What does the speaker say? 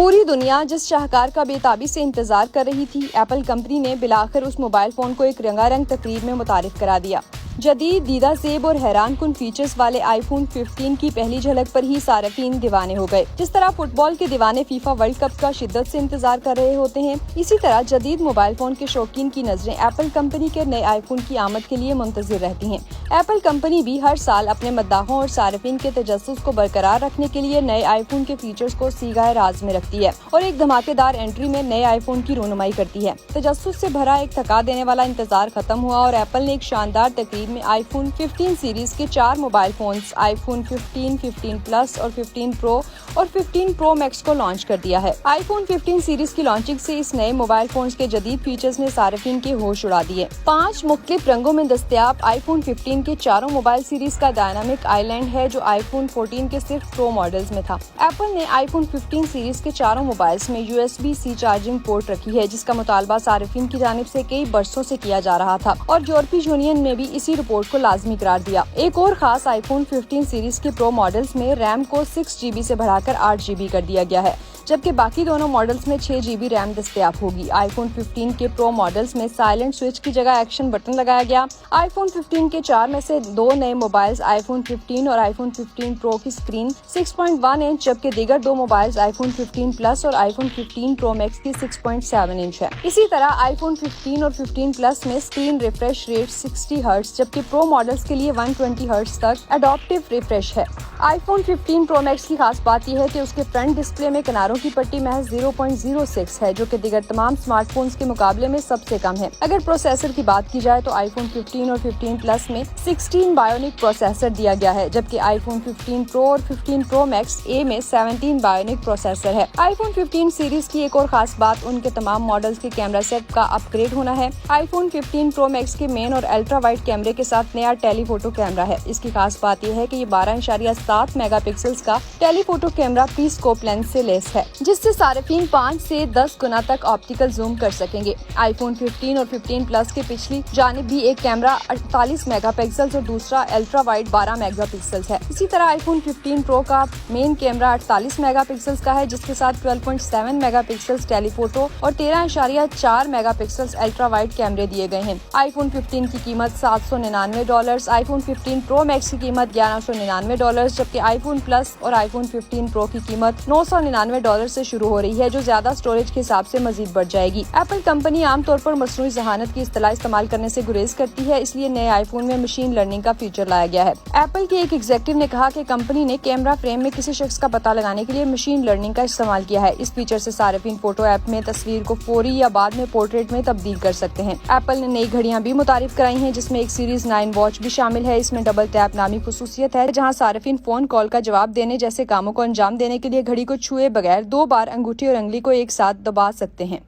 پوری دنیا جس شاہکار کا بے تابی سے انتظار کر رہی تھی، ایپل کمپنی نے بالآخر اس موبائل فون کو ایک رنگارنگ تقریب میں متعارف کرا دیا۔ جدید، دیدہ زیب اور حیران کن فیچرز والے آئی فون 15 کی پہلی جھلک پر ہی صارفین دیوانے ہو گئے۔ جس طرح فٹ بال کے دیوانے فیفا ورلڈ کپ کا شدت سے انتظار کر رہے ہوتے ہیں، اسی طرح جدید موبائل فون کے شوقین کی نظریں ایپل کمپنی کے نئے آئی فون کی آمد کے لیے منتظر رہتی ہیں۔ ایپل کمپنی بھی ہر سال اپنے مداحوں اور صارفین کے تجسس کو برقرار رکھنے کے لیے نئے آئی فون کے فیچرز کو سیگہ راز میں رکھتی ہے اور ایک دھماکے دار انٹری میں نئے آئی فون کی رونمائی کرتی ہے۔ تجسس سے بھرا ایک تھکا دینے والا انتظار ختم ہوا اور ایپل نے ایک شاندار تقریب میں آئی فون 15 سیریز کے 4 موبائل فونز آئی فون 15، 15 پلس اور 15 پرو اور 15 پرو میکس کو لانچ کر دیا ہے۔ آئی فون 15 سیریز کی لانچنگ سے اس نئے موبائل فونز کے جدید فیچرز نے صارفین کے ہوش اڑا دیے۔ 5 مختلف رنگوں میں دستیاب آئی فون 15 کے چاروں موبائل سیریز کا ڈائنامک آئی لینڈ ہے، جو آئی فون 14 کے صرف پرو ماڈلز میں تھا۔ ایپل نے آئی فون 15 سیریز کے چاروں موبائلز میں USB-C چارجنگ پورٹ رکھی ہے، جس کا مطالبہ صارفین کی جانب سے کئی برسوں سے کیا جا رہا تھا اور یورپی یونین نے بھی اسی رپورٹ کو لازمی قرار دیا۔ ایک اور خاص آئی فون 15 سیریز کے پرو ماڈلز میں ریم کو 6 GB سے بڑھا کر 8 GB کر دیا گیا ہے، جبکہ باقی دونوں ماڈلز میں 6 GB ریم دستیاب ہوگی۔ آئی فون 15 کے پرو ماڈلز میں سائلنٹ سوئچ کی جگہ ایکشن بٹن لگایا گیا۔ آئی فون 15 کے 4 میں سے 2 نئے موبائلز آئی فون 15 اور آئی فون 15 پرو کی اسکرین 6.1 انچ، جبکہ دیگر 2 موبائلز آئی فون 15 پلس اور آئی فون 15 پرو میکس کی 6.7 انچ ہے۔ اسی طرح آئی فون 15 اور 15 پلس میں اسکرین ریفریش ریٹ 60 ہرٹز، جبکہ پرو ماڈلز کے لیے 120 ہرٹز تک ایڈاپٹیو ریفریش ہے۔ آئی فون 15 پرو میکس کی خاص بات یہ ہے کہ اس کے فرنٹ ڈسپلے میں کناروں کی پٹی محض 0.06 ہے، جو کہ دیگر تمام اسمارٹ فونز کے مقابلے میں سب سے کم ہے۔ اگر پروسیسر کی بات کی جائے تو آئی فون 15 اور 15 پلس میں 16 بائیونک پروسیسر دیا گیا ہے، جبکہ آئی فون 15 پرو اور 15 پرو میکس اے میں 17 بائیونک پروسیسر ہے۔ آئی فون 15 سیریز کی ایک اور خاص بات ان کے تمام ماڈلز کے کیمرہ سیٹ کا اپ گریڈ ہونا ہے۔ آئی فون 15 پرو میکس کے مین اور الٹرا وائڈ کیمرے کے ساتھ نیا ٹیلی فوٹو کیمرہ ہے۔ اس کی خاص بات یہ ہے کہ یہ 12.7 میگا پکسلز کا ٹیلی فوٹو کیمرہ پری اسکوپ لینس سے لیس ہے، جس سے صارفین 5 سے 10 گنا تک آپٹیکل زوم کر سکیں گے۔ آئی فون 15 اور 15 پلس کے پچھلی جانب بھی ایک کیمرہ 48 میگا پکسلز اور دوسرا الٹرا وائڈ 12 میگا پکسلز ہے۔ اسی طرح آئی فون 15 پرو کا مین کیمرہ 48 میگا پکسلز کا ہے، جس کے ساتھ 12.7 میگا پکسلز ٹیلی فوٹو اور 13.4 میگا پکسلز الٹرا وائڈ کیمرے دیے گئے ہیں۔ آئی فون 15 کی قیمت $799، آئی فون 15 پرو میکس کی قیمت $1199، جبکہ آئی فون پلس اور آئی فون 15 پرو کی قیمت $999 سے شروع ہو رہی ہے، جو زیادہ اسٹوریج کے حساب سے مزید بڑھ جائے گی۔ ایپل کمپنی عام طور پر مصنوعی ذہانت کی اصطلاح استعمال کرنے سے گریز کرتی ہے، اس لیے نئے آئی فون میں مشین لرننگ کا فیچر لایا گیا ہے۔ ایپل کے ایک ایگزیکٹو نے کہا کہ کمپنی نے کیمرہ فریم میں کسی شخص کا پتہ لگانے کے لیے مشین لرننگ کا استعمال کیا ہے۔ اس فیچر سے صارفین فوٹو ایپ میں تصویر کو فوری یا بعد میں پورٹریٹ میں تبدیل کر سکتے ہیں۔ ایپل نے نئی گھڑیاں بھی متعارف کرائی ہیں، جس میں ایک سیریز 9 واچ بھی شامل ہے۔ اس میں ڈبل ٹیپ نامی خصوصیت ہے، جہاں صارفین فون کال کا جواب دینے جیسے کاموں کو انجام دینے کے لیے گھڑی کو چھوئے بغیر 2 بار انگوٹھی اور انگلی کو ایک ساتھ دبا سکتے ہیں۔